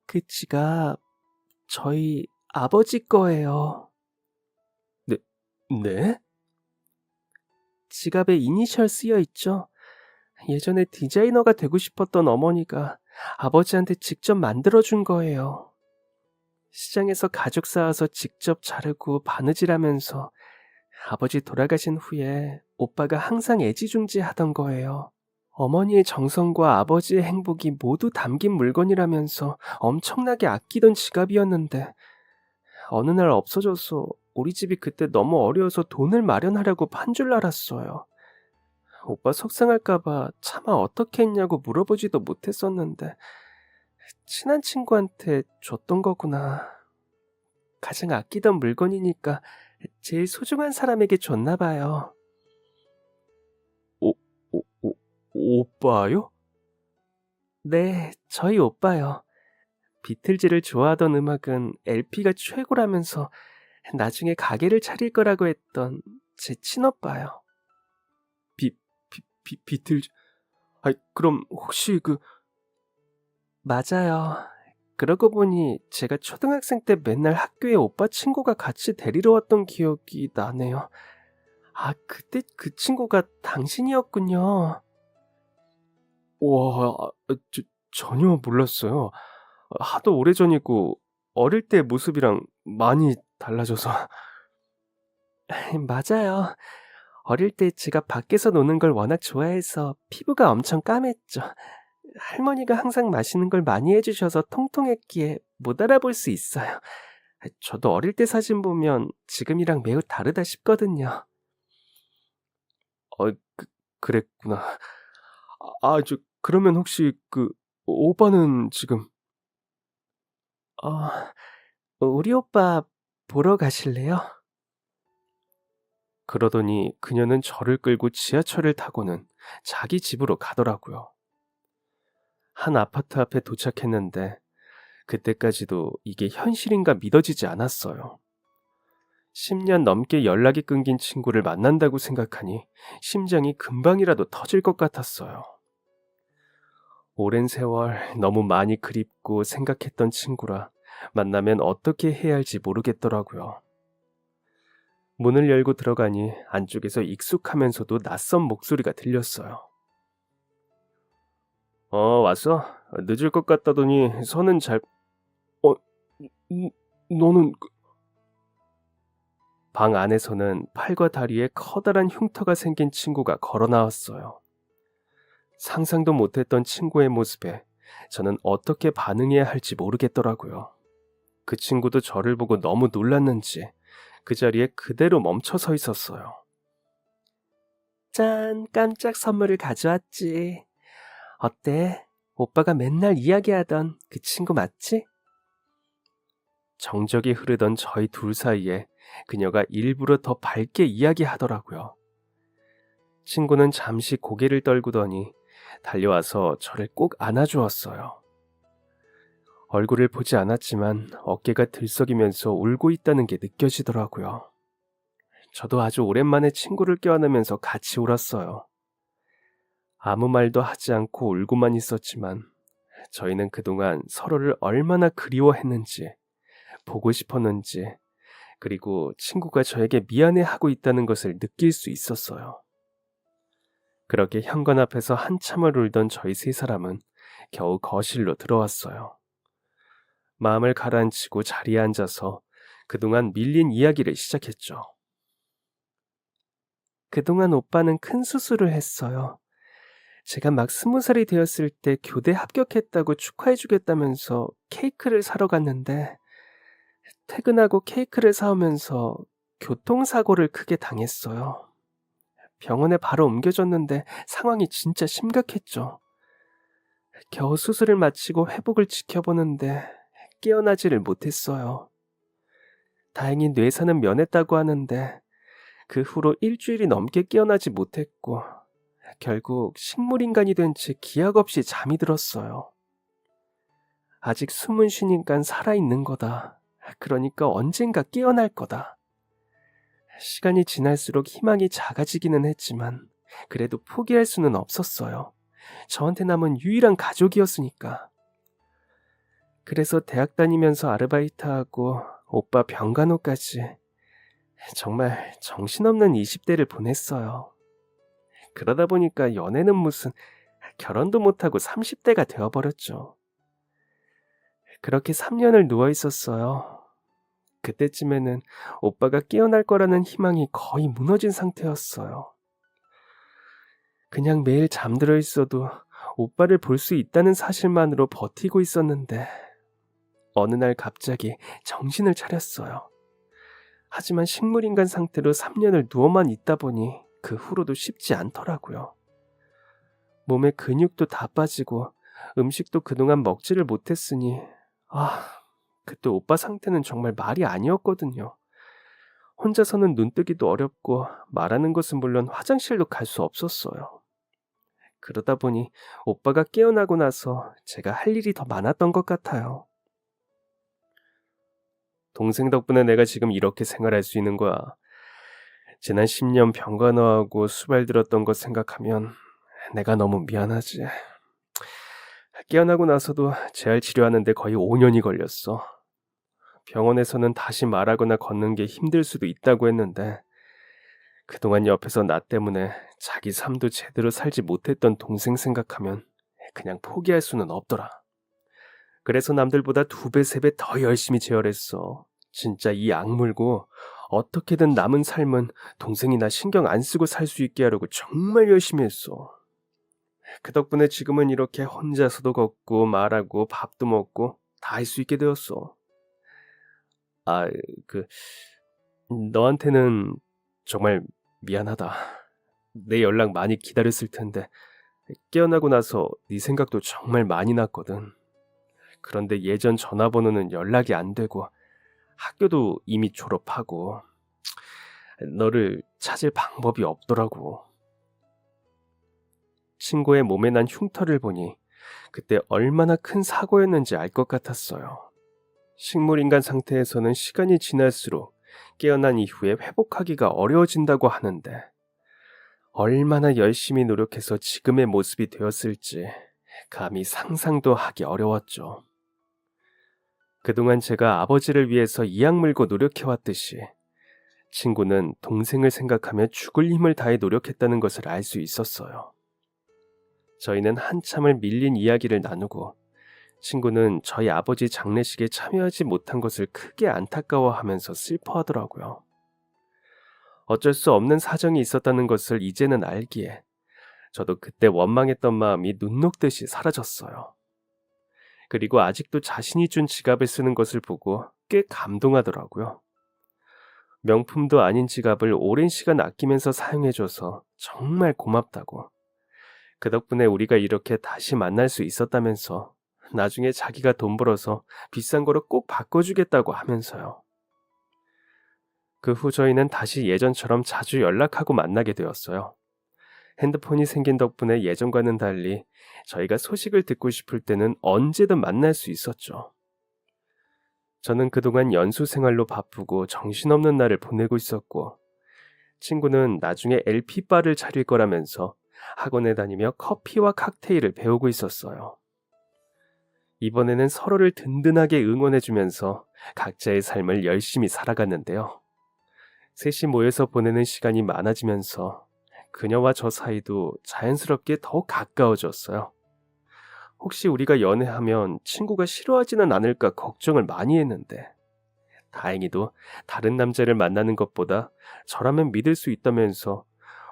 그 지갑 저희 아버지 거예요. 네? 네? 지갑에 이니셜 쓰여 있죠? 예전에 디자이너가 되고 싶었던 어머니가 아버지한테 직접 만들어준 거예요. 시장에서 가죽 사와서 직접 자르고 바느질하면서 아버지 돌아가신 후에 오빠가 항상 애지중지 하던 거예요. 어머니의 정성과 아버지의 행복이 모두 담긴 물건이라면서 엄청나게 아끼던 지갑이었는데 어느 날 없어져서 우리 집이 그때 너무 어려워서 돈을 마련하려고 판 줄 알았어요. 오빠 속상할까봐 차마 어떻게 했냐고 물어보지도 못했었는데 친한 친구한테 줬던 거구나. 가장 아끼던 물건이니까 제일 소중한 사람에게 줬나 봐요. 오빠요? 네, 저희 오빠요. 비틀즈를 좋아하던 음악은 LP가 최고라면서 나중에 가게를 차릴 거라고 했던 제 친오빠요. 비틀즈? 그럼 혹시 맞아요. 그러고 보니 제가 초등학생 때 맨날 학교에 오빠 친구가 같이 데리러 왔던 기억이 나네요. 그때 그 친구가 당신이었군요. 와, 전혀 몰랐어요. 하도 오래전이고 어릴 때 모습이랑 많이 달라져서. 맞아요. 어릴 때 제가 밖에서 노는 걸 워낙 좋아해서 피부가 엄청 까맸죠. 할머니가 항상 마시는 걸 많이 해주셔서 통통했기에 못 알아볼 수 있어요. 저도 어릴 때 사진 보면 지금이랑 매우 다르다 싶거든요. 그랬구나. 그러면 혹시 오빠는 지금? 우리 오빠 보러 가실래요? 그러더니 그녀는 저를 끌고 지하철을 타고는 자기 집으로 가더라고요. 한 아파트 앞에 도착했는데 그때까지도 이게 현실인가 믿어지지 않았어요. 10년 넘게 연락이 끊긴 친구를 만난다고 생각하니 심장이 금방이라도 터질 것 같았어요. 오랜 세월 너무 많이 그립고 생각했던 친구라 만나면 어떻게 해야 할지 모르겠더라고요. 문을 열고 들어가니 안쪽에서 익숙하면서도 낯선 목소리가 들렸어요. 왔어? 늦을 것 같다더니 선은 잘... 너는... 방 안에서는 팔과 다리에 커다란 흉터가 생긴 친구가 걸어 나왔어요. 상상도 못했던 친구의 모습에 저는 어떻게 반응해야 할지 모르겠더라고요. 그 친구도 저를 보고 너무 놀랐는지 그 자리에 그대로 멈춰 서 있었어요. 짠, 깜짝 선물을 가져왔지. 어때? 오빠가 맨날 이야기하던 그 친구 맞지? 정적이 흐르던 저희 둘 사이에 그녀가 일부러 더 밝게 이야기하더라고요. 친구는 잠시 고개를 떨구더니 달려와서 저를 꼭 안아주었어요. 얼굴을 보지 않았지만 어깨가 들썩이면서 울고 있다는 게 느껴지더라고요. 저도 아주 오랜만에 친구를 껴안으면서 같이 울었어요. 아무 말도 하지 않고 울고만 있었지만 저희는 그동안 서로를 얼마나 그리워했는지, 보고 싶었는지, 그리고 친구가 저에게 미안해하고 있다는 것을 느낄 수 있었어요. 그렇게 현관 앞에서 한참을 울던 저희 세 사람은 겨우 거실로 들어왔어요. 마음을 가라앉히고 자리에 앉아서 그동안 밀린 이야기를 시작했죠. 그동안 오빠는 큰 수술을 했어요. 제가 막 20살이 되었을 때 교대 합격했다고 축하해주겠다면서 케이크를 사러 갔는데 퇴근하고 케이크를 사오면서 교통사고를 크게 당했어요. 병원에 바로 옮겨졌는데 상황이 진짜 심각했죠. 겨우 수술을 마치고 회복을 지켜보는데 깨어나지를 못했어요. 다행히 뇌사는 면했다고 하는데 그 후로 일주일이 넘게 깨어나지 못했고 결국 식물인간이 된 채 기약 없이 잠이 들었어요. 아직 숨은 쉬니까 살아있는 거다. 그러니까 언젠가 깨어날 거다. 시간이 지날수록 희망이 작아지기는 했지만 그래도 포기할 수는 없었어요. 저한테 남은 유일한 가족이었으니까. 그래서 대학 다니면서 아르바이트하고 오빠 병간호까지 정말 정신없는 20대를 보냈어요. 그러다 보니까 연애는 무슨 결혼도 못하고 30대가 되어버렸죠. 그렇게 3년을 누워 있었어요. 그때쯤에는 오빠가 깨어날 거라는 희망이 거의 무너진 상태였어요. 그냥 매일 잠들어 있어도 오빠를 볼 수 있다는 사실만으로 버티고 있었는데 어느 날 갑자기 정신을 차렸어요. 하지만 식물인간 상태로 3년을 누워만 있다 보니 그 후로도 쉽지 않더라고요. 몸에 근육도 다 빠지고 음식도 그동안 먹지를 못했으니 그때 오빠 상태는 정말 말이 아니었거든요. 혼자서는 눈뜨기도 어렵고 말하는 것은 물론 화장실도 갈 수 없었어요. 그러다 보니 오빠가 깨어나고 나서 제가 할 일이 더 많았던 것 같아요. 동생 덕분에 내가 지금 이렇게 생활할 수 있는 거야. 지난 10년 병간호하고 수발 들었던 것 생각하면 내가 너무 미안하지. 깨어나고 나서도 재활 치료하는데 거의 5년이 걸렸어. 병원에서는 다시 말하거나 걷는 게 힘들 수도 있다고 했는데 그동안 옆에서 나 때문에 자기 삶도 제대로 살지 못했던 동생 생각하면 그냥 포기할 수는 없더라. 그래서 남들보다 2배, 3배 더 열심히 재활했어. 진짜 이 악물고 어떻게든 남은 삶은 동생이 나 신경 안 쓰고 살 수 있게 하려고 정말 열심히 했어. 그 덕분에 지금은 이렇게 혼자서도 걷고 말하고 밥도 먹고 다 할 수 있게 되었어. 아, 그 너한테는 정말 미안하다. 내 연락 많이 기다렸을 텐데 깨어나고 나서 네 생각도 정말 많이 났거든. 그런데 예전 전화번호는 연락이 안 되고 학교도 이미 졸업하고 너를 찾을 방법이 없더라고. 친구의 몸에 난 흉터를 보니 그때 얼마나 큰 사고였는지 알 것 같았어요. 식물인간 상태에서는 시간이 지날수록 깨어난 이후에 회복하기가 어려워진다고 하는데 얼마나 열심히 노력해서 지금의 모습이 되었을지 감히 상상도 하기 어려웠죠. 그동안 제가 아버지를 위해서 이악 물고 노력해왔듯이 친구는 동생을 생각하며 죽을 힘을 다해 노력했다는 것을 알 수 있었어요. 저희는 한참을 밀린 이야기를 나누고 친구는 저희 아버지 장례식에 참여하지 못한 것을 크게 안타까워하면서 슬퍼하더라고요. 어쩔 수 없는 사정이 있었다는 것을 이제는 알기에 저도 그때 원망했던 마음이 눈 녹듯이 사라졌어요. 그리고 아직도 자신이 준 지갑을 쓰는 것을 보고 꽤 감동하더라고요. 명품도 아닌 지갑을 오랜 시간 아끼면서 사용해줘서 정말 고맙다고. 그 덕분에 우리가 이렇게 다시 만날 수 있었다면서 나중에 자기가 돈 벌어서 비싼 거로 꼭 바꿔주겠다고 하면서요. 그 후 저희는 다시 예전처럼 자주 연락하고 만나게 되었어요. 핸드폰이 생긴 덕분에 예전과는 달리 저희가 소식을 듣고 싶을 때는 언제든 만날 수 있었죠. 저는 그동안 연수 생활로 바쁘고 정신없는 날을 보내고 있었고 친구는 나중에 LP바를 차릴 거라면서 학원에 다니며 커피와 칵테일을 배우고 있었어요. 이번에는 서로를 든든하게 응원해주면서 각자의 삶을 열심히 살아갔는데요. 셋이 모여서 보내는 시간이 많아지면서 그녀와 저 사이도 자연스럽게 더 가까워졌어요. 혹시 우리가 연애하면 친구가 싫어하지는 않을까 걱정을 많이 했는데 다행히도 다른 남자를 만나는 것보다 저라면 믿을 수 있다면서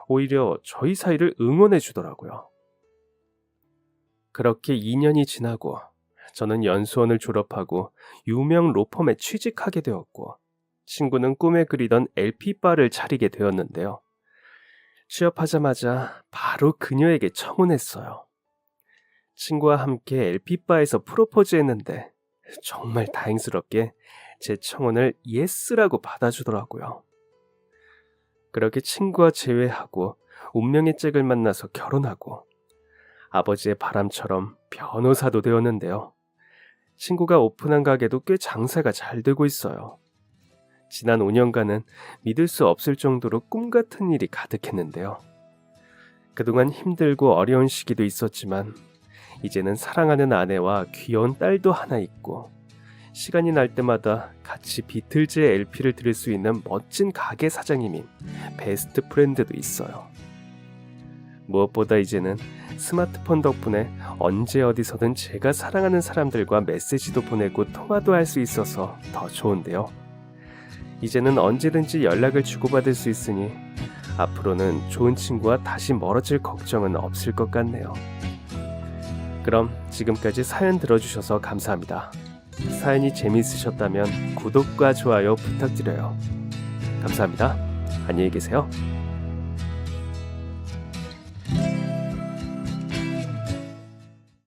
오히려 저희 사이를 응원해 주더라고요. 그렇게 2년이 지나고 저는 연수원을 졸업하고 유명 로펌에 취직하게 되었고 친구는 꿈에 그리던 LP바를 차리게 되었는데요. 취업하자마자 바로 그녀에게 청혼했어요. 친구와 함께 LP바에서 프로포즈했는데 정말 다행스럽게 제 청혼을 예스라고 받아주더라고요. 그렇게 친구와 재회하고 운명의 짝을 만나서 결혼하고 아버지의 바람처럼 변호사도 되었는데요. 친구가 오픈한 가게도 꽤 장사가 잘 되고 있어요. 지난 5년간은 믿을 수 없을 정도로 꿈 같은 일이 가득했는데요. 그동안 힘들고 어려운 시기도 있었지만 이제는 사랑하는 아내와 귀여운 딸도 하나 있고 시간이 날 때마다 같이 비틀즈의 LP를 들을 수 있는 멋진 가게 사장님인 베스트 프렌드도 있어요. 무엇보다 이제는 스마트폰 덕분에 언제 어디서든 제가 사랑하는 사람들과 메시지도 보내고 통화도 할 수 있어서 더 좋은데요. 이제는 언제든지 연락을 주고받을 수 있으니 앞으로는 좋은 친구와 다시 멀어질 걱정은 없을 것 같네요. 그럼 지금까지 사연 들어주셔서 감사합니다. 사연이 재미있으셨다면 구독과 좋아요 부탁드려요. 감사합니다. 안녕히 계세요.